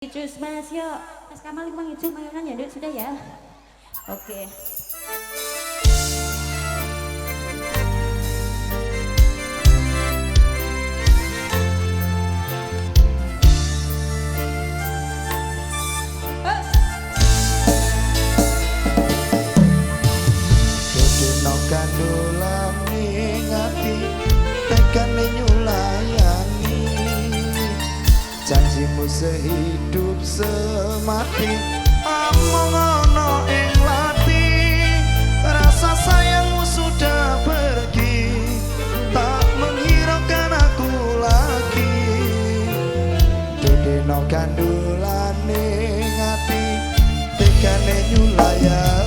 Cus mas yuk mas Kamal mang itu mainan ya dek sudah ya oke. Dino kandulan ngati tekane nyulayani janjimu sehidup semati among ono ing lati rasa sayangmu sudah pergi tak menghiraukan aku lagi dino kandulan ngati tekane nyulayani.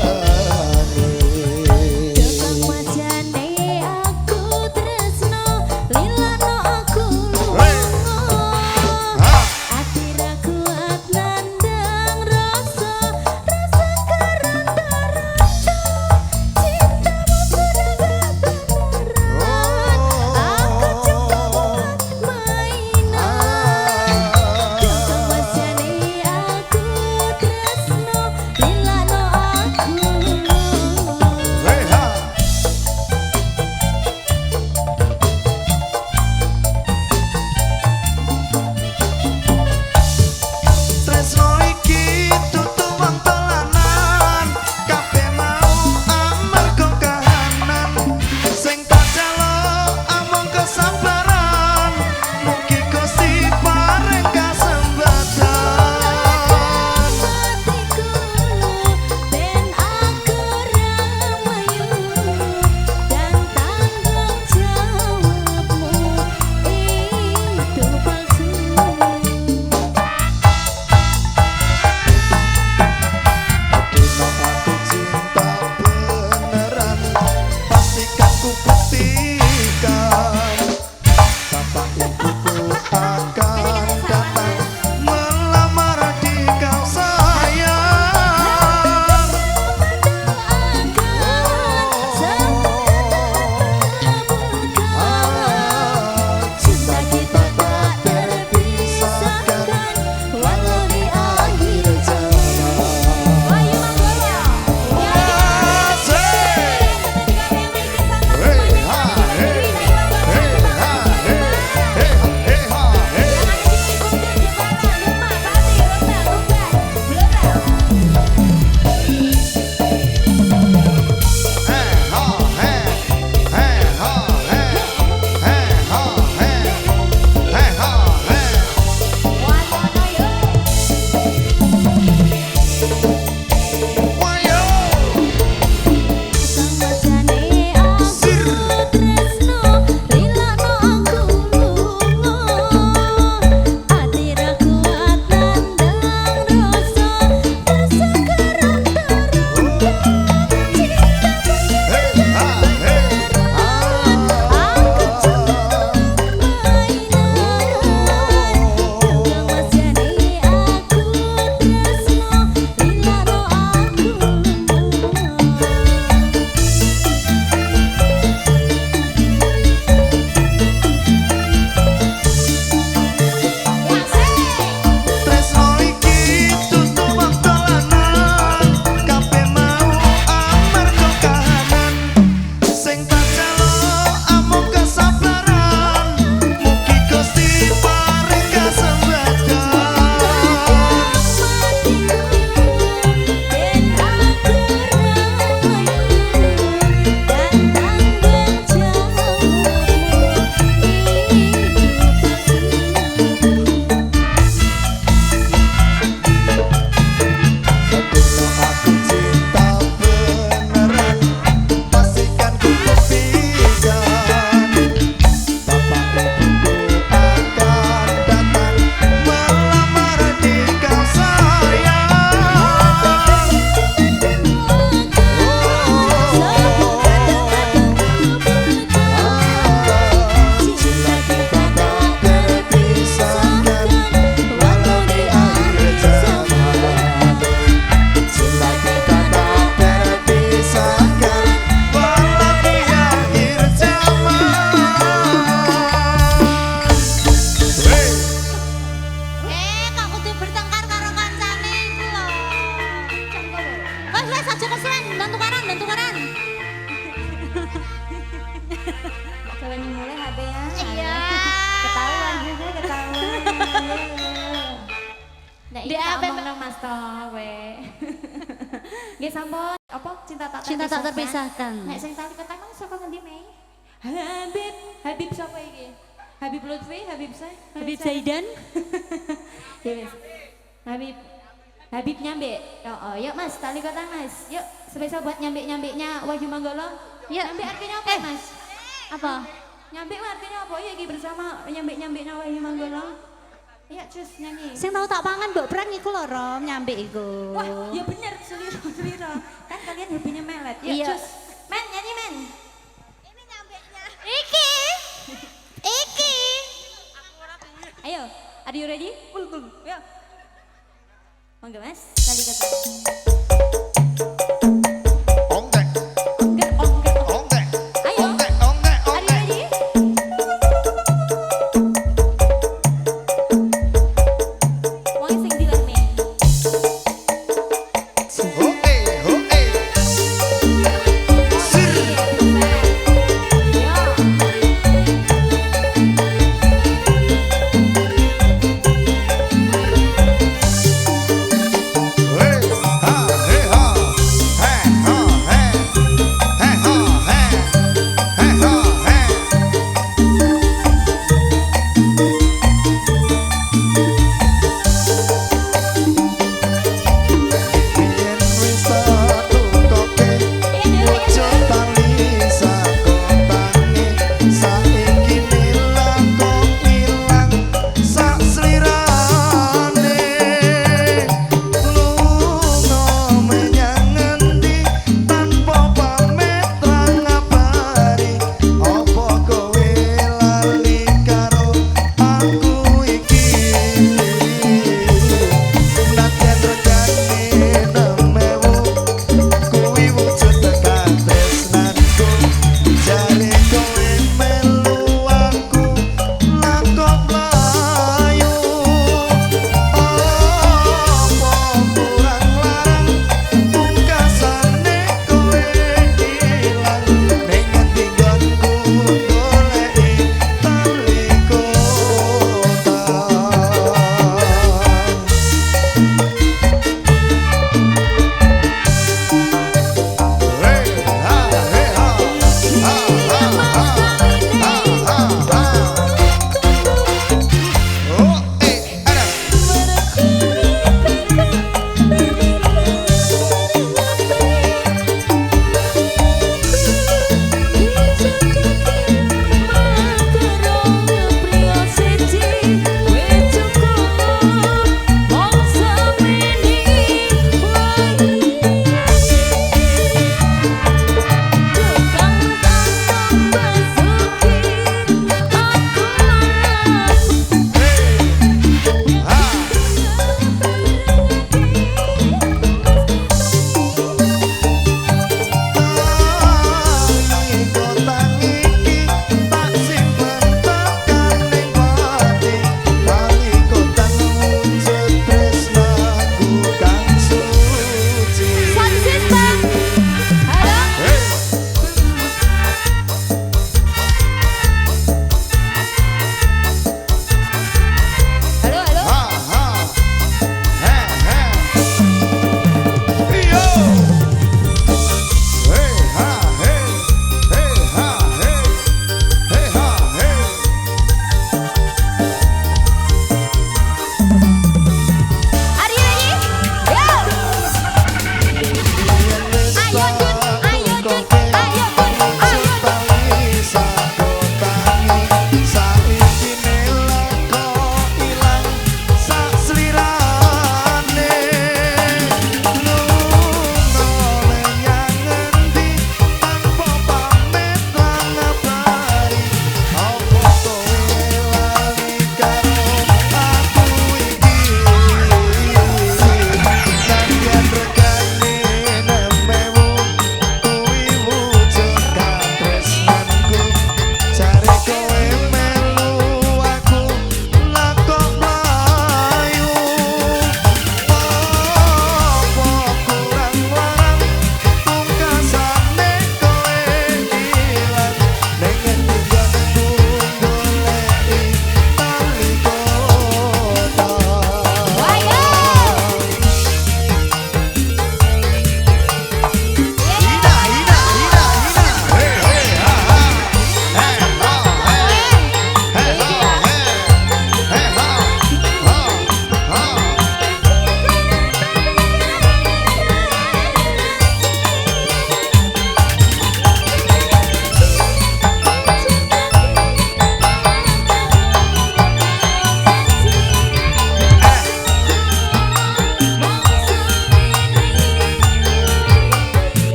Lila no wes aja kesuwen, dan tukaran. Coba mulai HP ya. Iya. Ketahuan juga ketahuan. Nah, ini Di tak HP omong nang Mas to we. Nggih sampun apa cinta tak terpisahkan. Nek sing tali ketang mang saka ngendi Mei? Habib sapa iki? Habib Lutfi, Habib saya, Habib Zaidan. Ya wis. Habib nyambe. Oh, yuk Mas, tali ketang Mas. Yuk, spesial buat nyambe-nyambeknya Wahyu Manggolo. Yuk. Nyambe artinya apa, Mas? Apa? Nyambe artinya apa? Ya iki bersama nyambe-nyambeknya Wahyu Manggolo. Ya, cus nyanyi. Sing tau tak pangan mbok pran iku lho, Rom, nyambe iku. Wah, ya bener, seliro. Kan kalian hobinya melet. Ya, Iya. cus. Men, nyanyi men. Iki. Ayo, are you ready? Ya. Mangga Mas, tali ketang. Ongtek, Ongger. ongtek, Ayo. ongtek, Are you ready? Wong sing dilan me. Hoe, hoe. Sir. Hei, ha,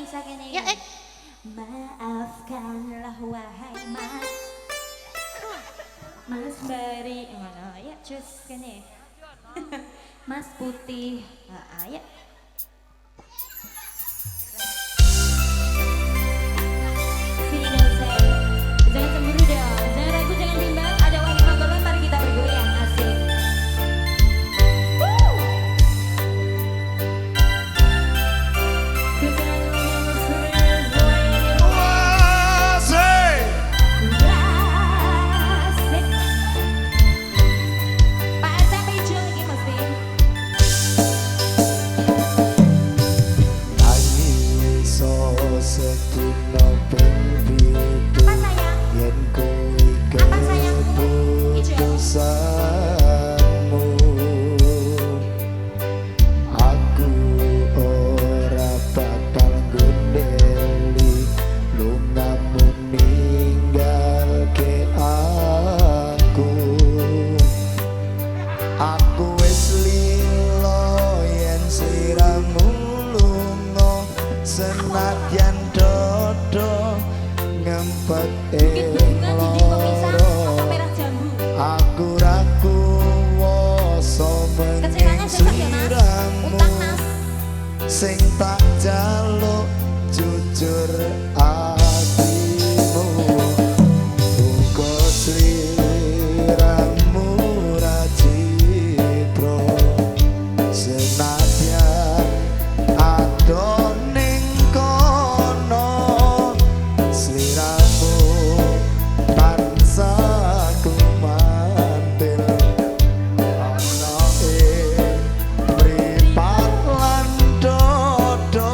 sakene. Ya, Maafkanlah wahai Mas. Mas beri mana ya cus kene. Mas putih. Ya. Sini dong saya. Jangan cemburu dong. Jangan ragu, jangan bimbang. Ada wangi magolon, mari kita bergoyang. Asik. Asik. Pak SMP Jul iki mesti. Iso sedina ping pitu Apa sayang? yen kowe Apa sayangku? keputusanmu aku ora bakal gondeli lungamu ninggalke aku wis lilo yen sliramu lunga senadyan dodo ngempet Bukit bunga dinding pemisah loro apa merah jambu. aku ra kuwasa Kecengangan besok ya Mas. sliramu Utang Mas. sing tak jaluk jujur atimu uga sliramu ra cipro senadyan adon ning kono sliramu tansah kumantil ana ing mripat lan dodo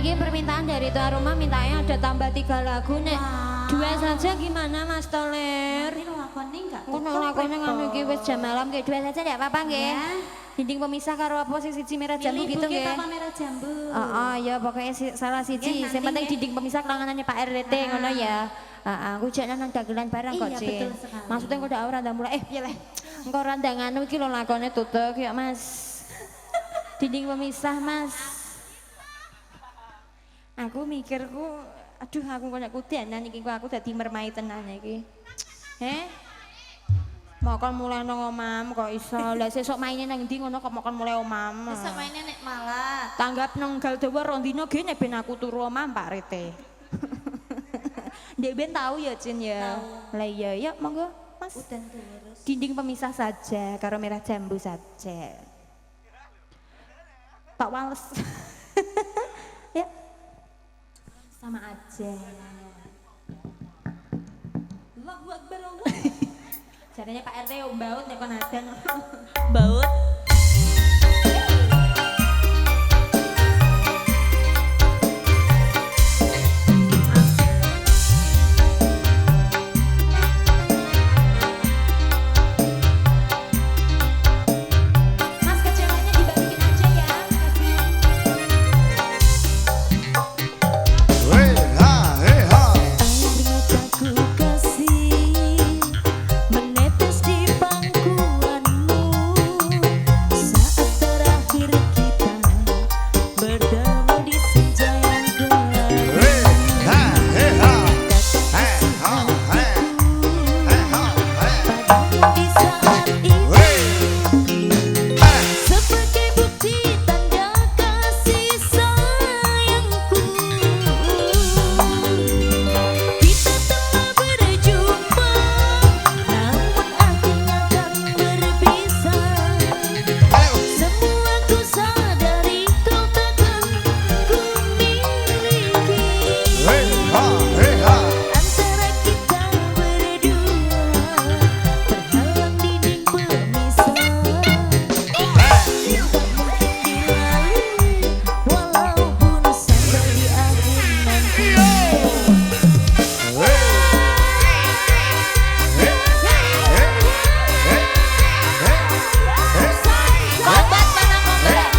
Ini permintaan dari Tuan Rumah, mintanya ada tambah 3 lagu nek. Dua saja gimana Mas Toler? Ini lakone enggak? Ngono lakone ngono iki wis jam malam kayak dua saja enggak apa-apa nggih. Ya. Dinding pemisah karo apa siji merah jambu gitu nggih. Papa merah jambu. Ya pokoknya salah siji. Nggih, Sing penting nanti, dinding pemisah kelanganannya Pak RT ngono ya. Aku jane nang dagelan barang kok, Iya, Cin. betul sekali. Maksudnya kok ora ndak mulai piye leh. Engko randangan iki lho lakone tutuk ya, Mas. Dinding pemisah, Mas. Aku mikirku, aduh aku kok kudanan iki aku dadi mermai tenan iki. Mokon mulai nang omam kok iso. Lah sesuk maine nang ndi ngono kok mokon mulai omam. Besok mainnya nek malah. Tanggap nang Galdawa rondino gene ben aku turu omam Pak Rete. Ndek ben tahu ya Cin ya. Lah iya ya monggo Mas. Udan terus. Dinding pemisah saja karo merah jambu saja. Tak wales. Ya. Sama aja. Allahu Akbar. Caranya Pak RT yo mbaut nek kon adan. Baut. Mas kecewanya dibalikin aja ya. Hey ha, hey ha. Air mataku kasih menetes di pangkuanmu saat terakhir kita berdamai di senja yang gelap. Hey ha, hey ha. Hey ha, hey. Hey ha, hey. Padamu di saat itu Hey. Hey. sebagai bukti tanda kasih sayangku. Kita telah berjumpa, namun akhirnya kan berpisah. Ayo. Semua ku sadari kau takkan ku miliki. Hey ha, hey ha. Antara kita berdua terhalang dinding pemisah. Cinta mungkin dilalui walaupun sampai di akhir nanti. Sobat mana komplain?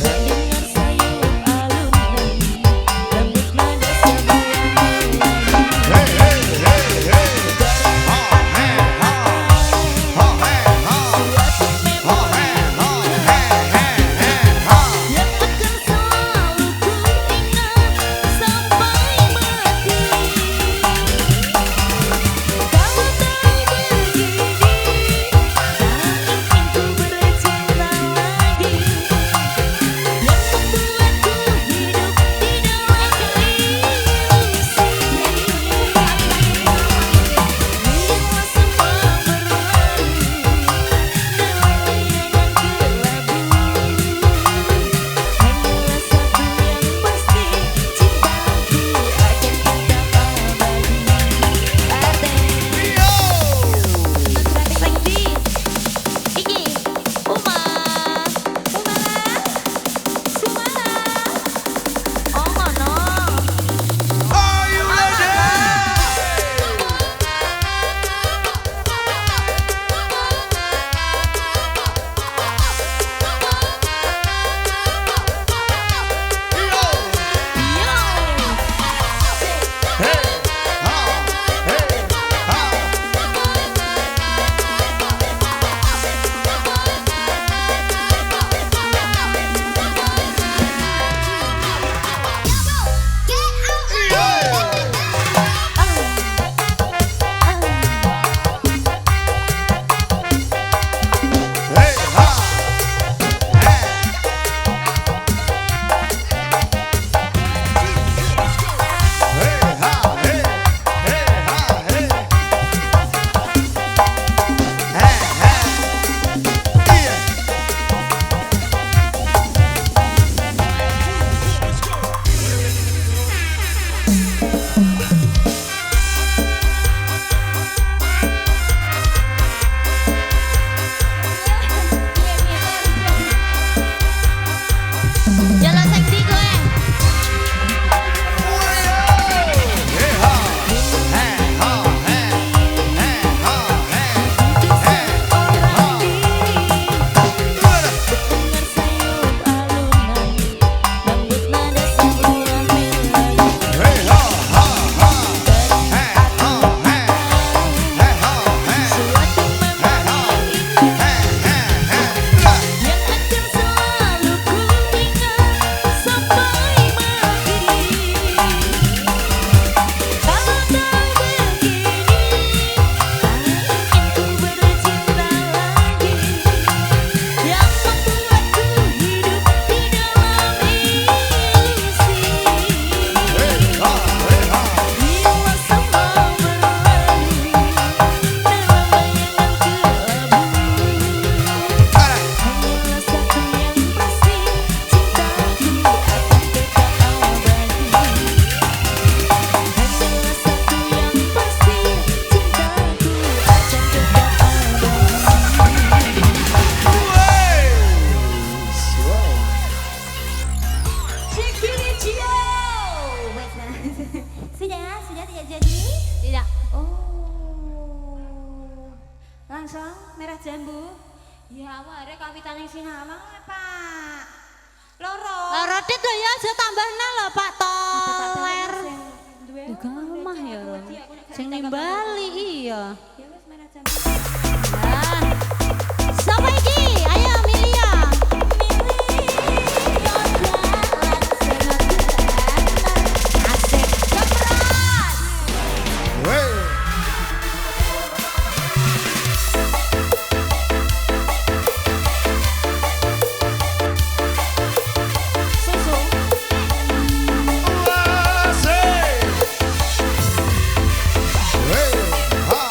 Dengar sayup alun-alun lembut nada sebuah Jalan sing ndi kowe? Dengar sayup alunan, lembut nada sambutan melodi. Suatu memori indah yang akan selalu ku ingat sampai mati. Kalau tak begini, tak ingin ku bercinta lagi. Yang membuatku hidup di dalam ilusi. Bila semua berlalu dalam bayangan kelabu, hanyalah satu yang pasti, cintaku akan tetap abadi. Hanyalah satu yang pasti, cintaku akan tetap abadi. Sudah tidak jadi? Tidak. Oh. Langsung merah jambu. Ya awake kawitan ning sinamang Pak. Loro. Rodet lho ya aja tambahna lho Pak Toler. Duwe. Gamah ya Ron. Sing nimbali iya. Ya wis merah jambu. Nah. Sapa iki? Ayo Amelia. Asik. Kepras. Susu. Hey, ha,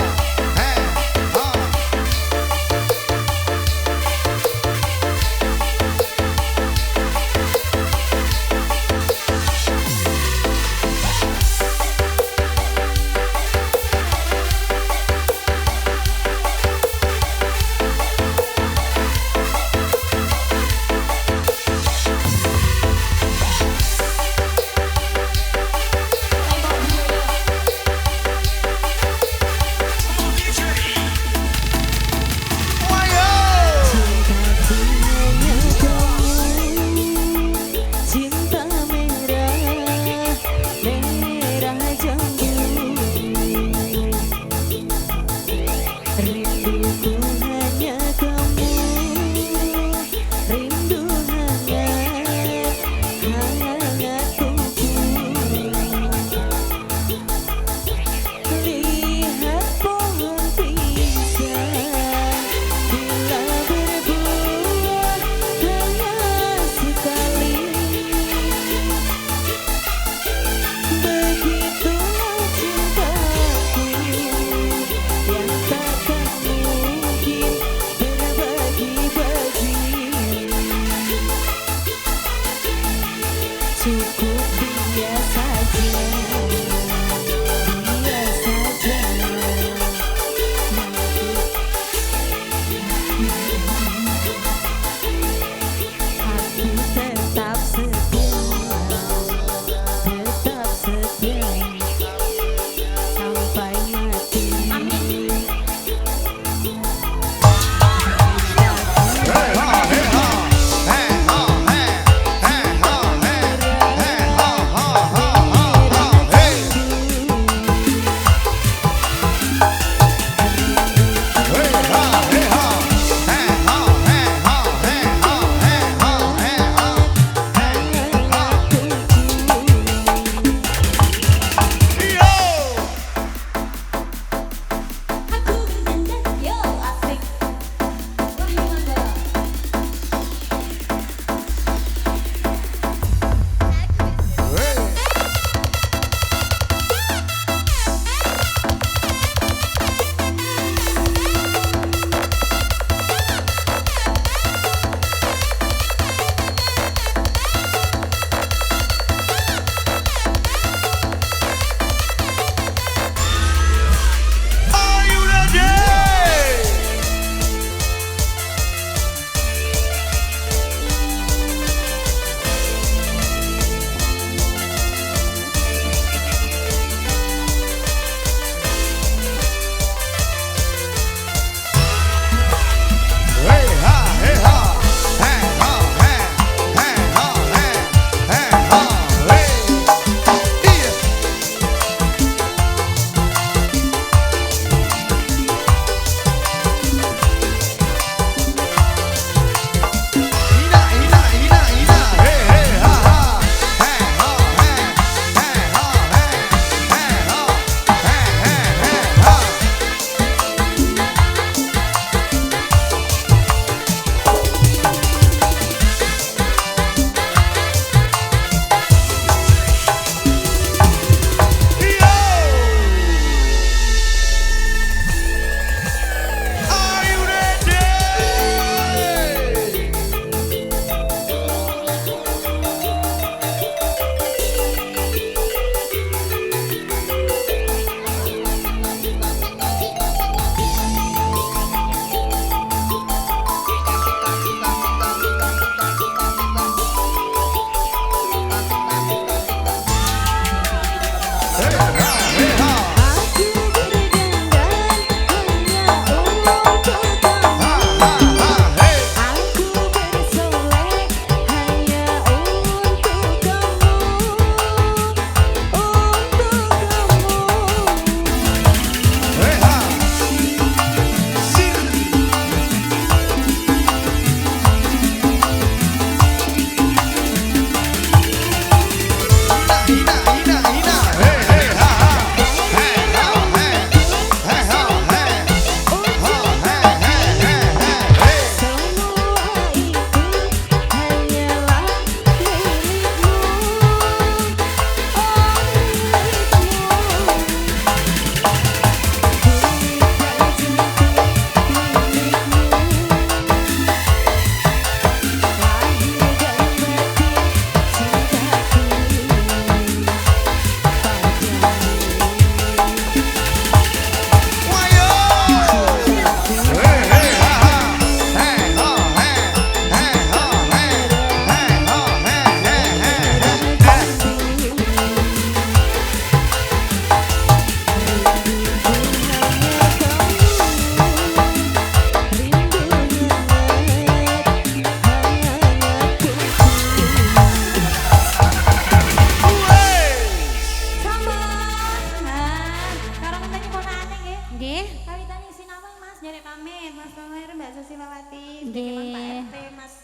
nyari pamit Mas Tomer, Mbak Susilawati, Nggih. Pak RT, Mas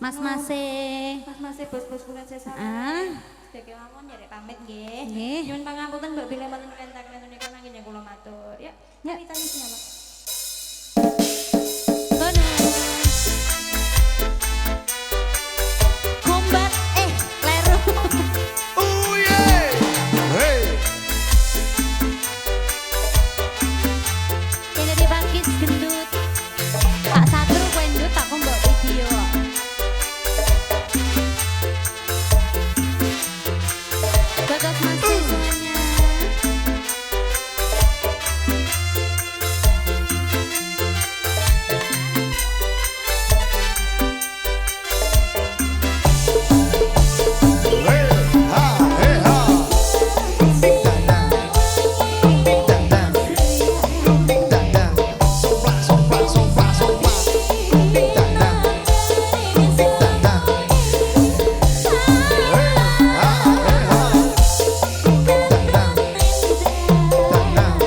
Mas-mase. Mas bos-bos bulan saya sama. Ah. Sebagai mawon nyari pamit nggih. Nggih. Nyuwun pangapunten Mbak bila mboten rentak-rentak niku nanging ya kula matur. Ya, Ya. tani siapa? Bonus. Kombat kleru. Oh yeah. Hey. Ini di Bangkis gendut. Pak Satru kendut tak mbok video. Buat Mas semuanya. Hey ha hey ha. Dang dang. Dang dang. Sopla sopla sopla sopla. Dang dang. Dang dang. Hey ha hey ha. Dang dang. Dang dang.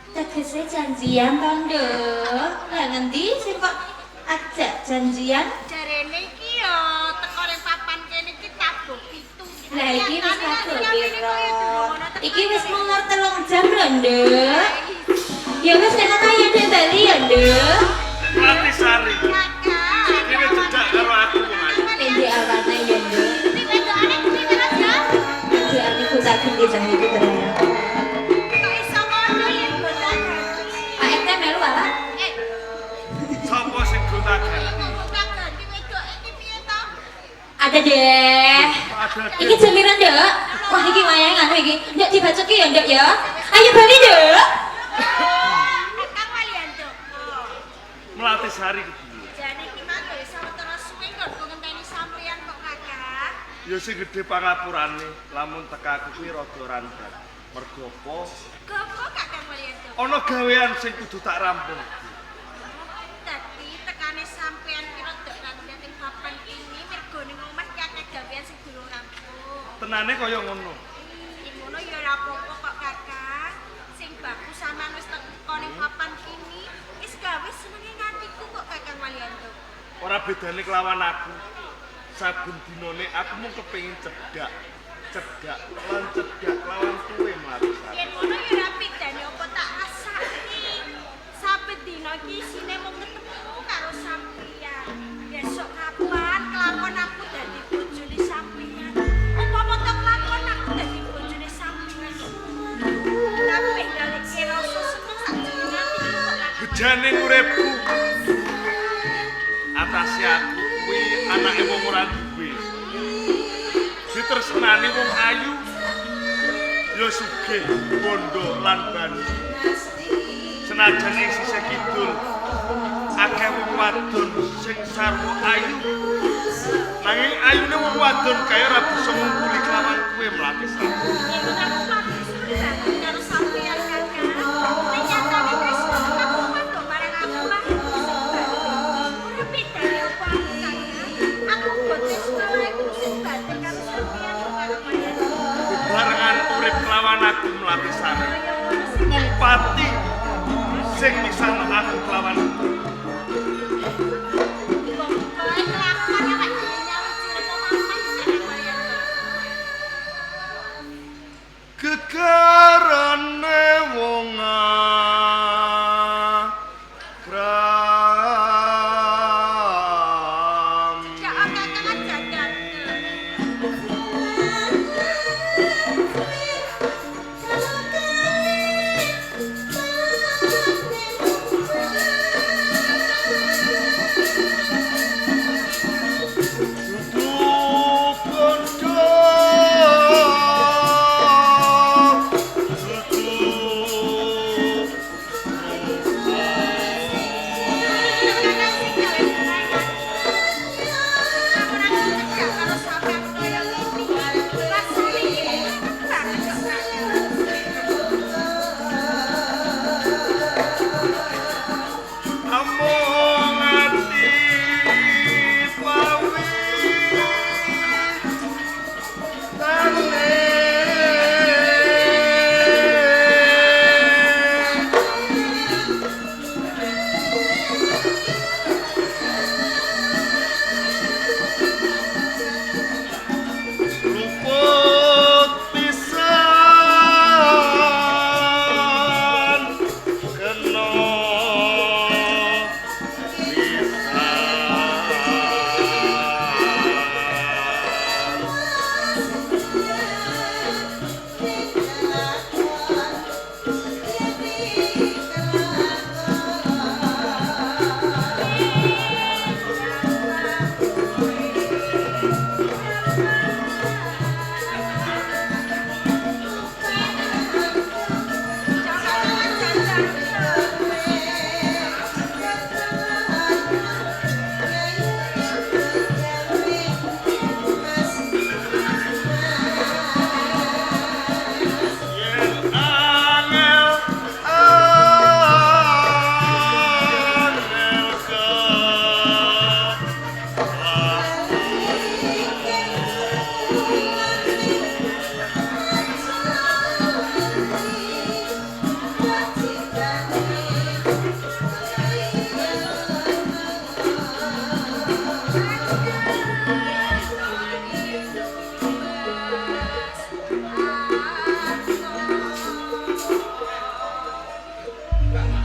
Tegese janjian to, Nduk. Lah ngendi sing kok ajak janjian? Jarene iki yo teko ning papan kene iki tabuh pitu. Lah iki wis kabeh piro? Iki wis mungkur 3 jam lho, Nduk. Ya wis nek kaya Dek Bali ya, Nduk. Mati sari. Ini cedak karo aku, Mas. Endi awake ya, Nduk. Iki wedokane kuwi terus ya. Iki aku tak ganti jam iki terus. Kok iso ngono ya botak. Pak RT melu apa? Sopo sing gonta-ganti? Kok ganti wedok iki piye to? Ada deh. Ada Iki jamiran, Nduk. Wah, iki wayang anu iki. Nduk dibacoki ya, Nduk ya. Ayo Bali, Nduk. Kang Walianto. Melati sari kuwi. Jane iki mah kok iso terus suwe kok ngenteni sampean kok Kakak. Ya sing gedhe pangapurane lamun tekaku kuwi rada randat. Mergo apa? Gopo Kang Walianto. Ana gawean sing kudu tak rampung. Dadi tekane sampean ki rada randat ing papan ini mergo ning omah ki akeh gawean sing durung rampung. Tenane kaya ngono. Ngono ya ora apa-apa kok Kakak. Sing bagus sampean wis teko ning papan kini, wis gawe senenge ngatiku kok Kakang Walianto. Ora bedane kelawan aku. Saben dinane aku mung kepengin cedak. Cedak lan cedak lawan kowe Melati sari. Yen ngono ya ora bedane apa tak rasani. Jane uripku atase aku kuwi anake wong ora duwe. Ditresnani wong ayu ya sugih, bondo lan bani. Senajan ing sisih kidul akeh wong wadon sing sarwa ayu. Nanging ayune wong wadon kaya ora bisa ngumpuli kelawan kuwe Mlatis. Karo sampeyan kakak. Nek nyatane wis aku mandok bareng aku lah. Uripe dari apa kakak? Aku botes malah iku sing batin karo sampeyan karo kalian. Barengan urip kelawan aku Mlatisane. Mung pati sing misal aku kelawan gegarane wong agram. Ya kakak jagat.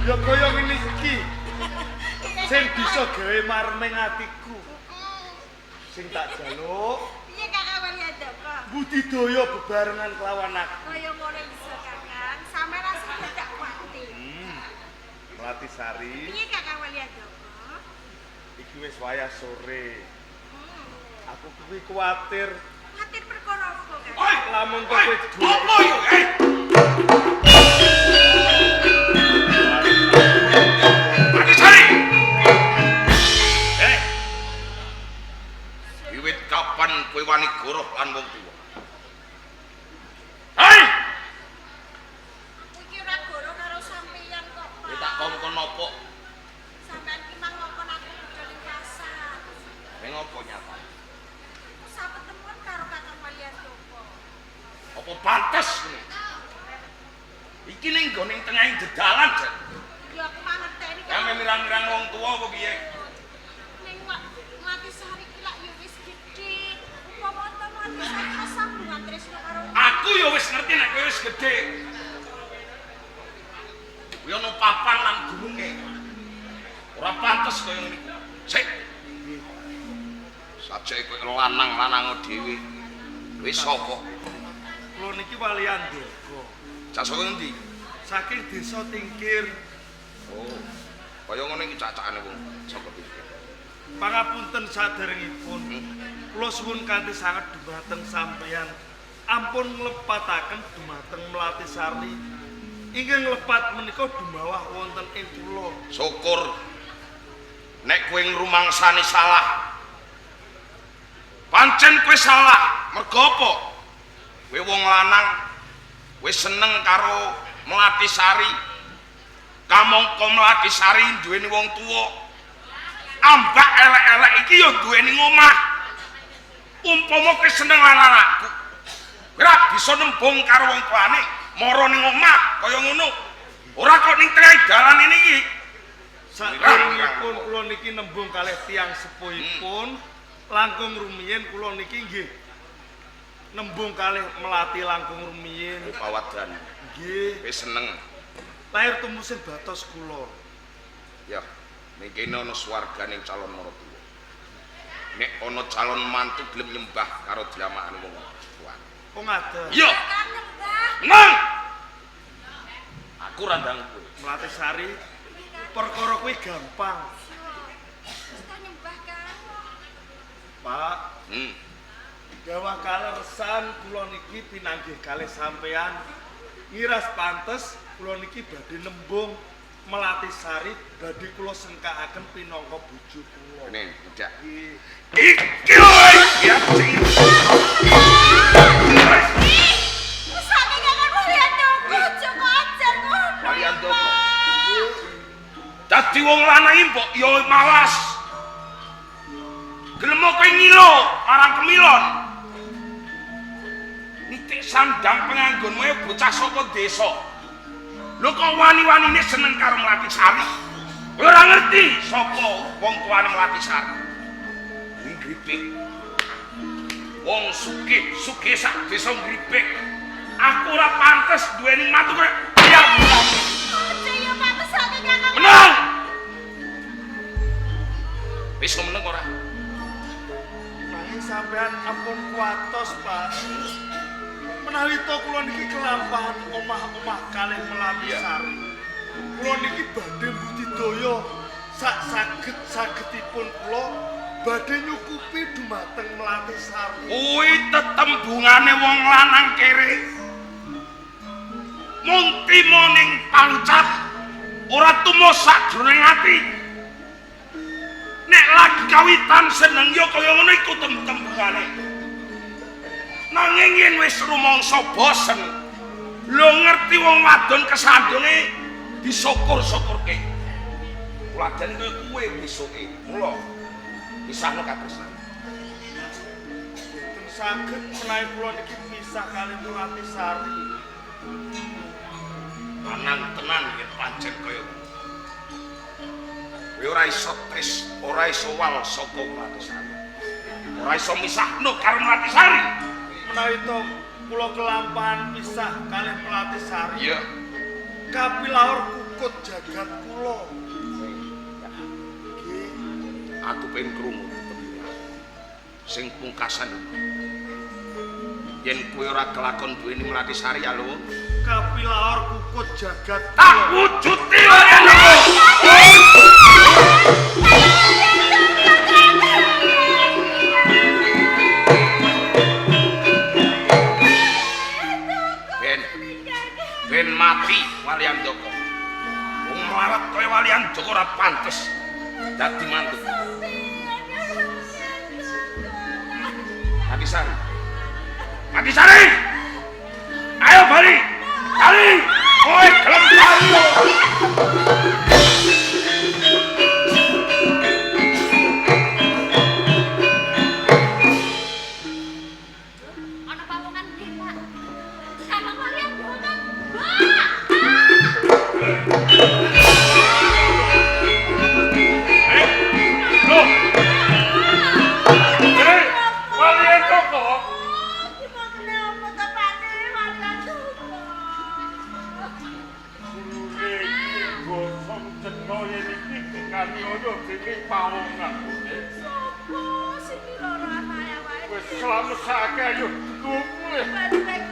Ya kaya ngene iki. Sing bisa gawe marming atiku. Sing tak jaluk Piye kakak Walyandaka? budidaya bebarengan kelawan aku. Kaya ngono bisa kakak. Sampe rasa tidak kuatir. Mlatisari, Piye kakak Walyandaka? iki wis wayah sore. Aku kuwi kuwatir. Kuatir perkara apa kakak? Oi, lamun kowe duwe. Apa yo? Mlatisari. Wiwit kapan kowe wani goroh lan wong tuwa? Hai! Iki ora goro karo sampeyan kok, Pak. Kowe tak kongkon napa? Sampeyan ki mang ngongkon aku budal ning pasar. Kowe ngopo nyata? Aku sapetemuan karo kakak Walyandaka. Apa pantes ngene? Iki ning gone tengahing dedalan, Jan. Ya aku mangerteni Kame mirang-mirang wong tuwa apa piye? ning Mlatisari ki lak ya wis gedhe. Upama ta Mlatisari sambungan tresno karo Aku ya wis ngerti nek kowe wis gedhe. Kuwi ana papan lan gununge. Ora pantes kaya ngene. Sik. Sajake kowe lanang-lanang dhewe. Wis sapa? Kula niki Walyandaka. Cak saka endi? Saking desa Tingkir. Oh. Kaya ngono iki cacakane wong saka pikir. Pangapunten saderengipun. Kula suwun kanthi sanget dhumateng sampeyan ampun nglepataken dhumateng Melatisari. Inggih nglepat menika dumawah wonten ing kula. Syukur nek kowe ngrumangsani salah. Pancen kowe salah, mergo apa? Kowe wong lanang wis seneng karo Melatisari. Kamangka Melatisari duweni wong tuwa. Ambak elek-elek iki ya duweni ngomah. Umpama kowe seneng lan anakku, ora bisa nembung karo wong tuane, mara ning omah kaya ngono. Ora kok ning tengah dalan ini iki. Saderengipun kula niki nembung kalih tiyang sepuhipun, langkung rumiyin kula niki nggih nembung kalih Melati langkung rumiyin. Pawadan. Nggih. Kowe seneng. Lahir tumusin batos kula. Ya, niki ana swarganing calon maratuwa. Nek ana calon mantu gelem nyembah karo dilamakane wong tuwa. Kok ngaten? Iya. Nang. Aku randang kowe. Melatisari perkara kuwi gampang. Kita nyembah kan. Pak, Hmm. gawa kaleresan kula niki pinanggih kalih sampean. Ngiras pantes kula niki badhe nembung Melatisari badhe kula sengkakaken pinangka bojo kula. Ini tidak. Nggih. Iki lho ya sing. Usane jangan Walian Doko, Joko ajar ngono. Walian Doko. Dadi wong lanang iki mbok ya malas. Gelem kowe ngilo marang kemilon. Nitik sandang penganggonmu bocah saka desa. Lho kok wani-wanine seneng karo Melatisari. Ora ngerti sapa wong tuane Melatisari. Kuwi gripik. Wong sugih sak desa gripik. Aku ora pantes duweni mantu kaya dia. Aja ya patesane jangan. Menang. Wis meneng ora? Nanging sampean ampun kuatos, Pak. Menawi to kula niki kelampahan omah-omah kalih Melatisari. Kula niki badhe budidaya sak saged-sagedipun kula badhe nyukupi dumateng Melatisari. Kuwi tetembungane wong lanang kere. Mung timo ning pancap ora tumo sakjroning ati. Nek lagi kawitan seneng ya kaya ngono iku tembungane. Nanging yen wis rumangsa bosen, lho ngerti wong wadon kesandunge disyukur-syukurke. Wladane kaya kuwe besoke. Mula pisahno katresnan. Boten saged menawi kula niki pisah kalih Melatisari. Anang tenan yen pancen kaya kowe ora iso tris, ora iso wal saka Melatisari. Ora iso misahno karo Melatisari. Menawi to kula kelampahan pisah kalih Melatisari. Iya. Kapilaur kukut jagat kula. Aku pengen krungu sing pungkasan yen kowe ora kelakon duweni Melatisari ya lho. Kapilaur kukut jagat Tak wujuti yen Ben mati Walian Doko. Wong melarat kowe Walian Doko ora pantes dadi mantu. Melatisari. Melatisari. Ayo bali. Bali. Kowe gelem bali. Ana pawongan desa. Sama Walian Doko. Loh. Walian Doko. Sopo sing ora raya wae. Wis selamat sakit ayo. Tuh. Balik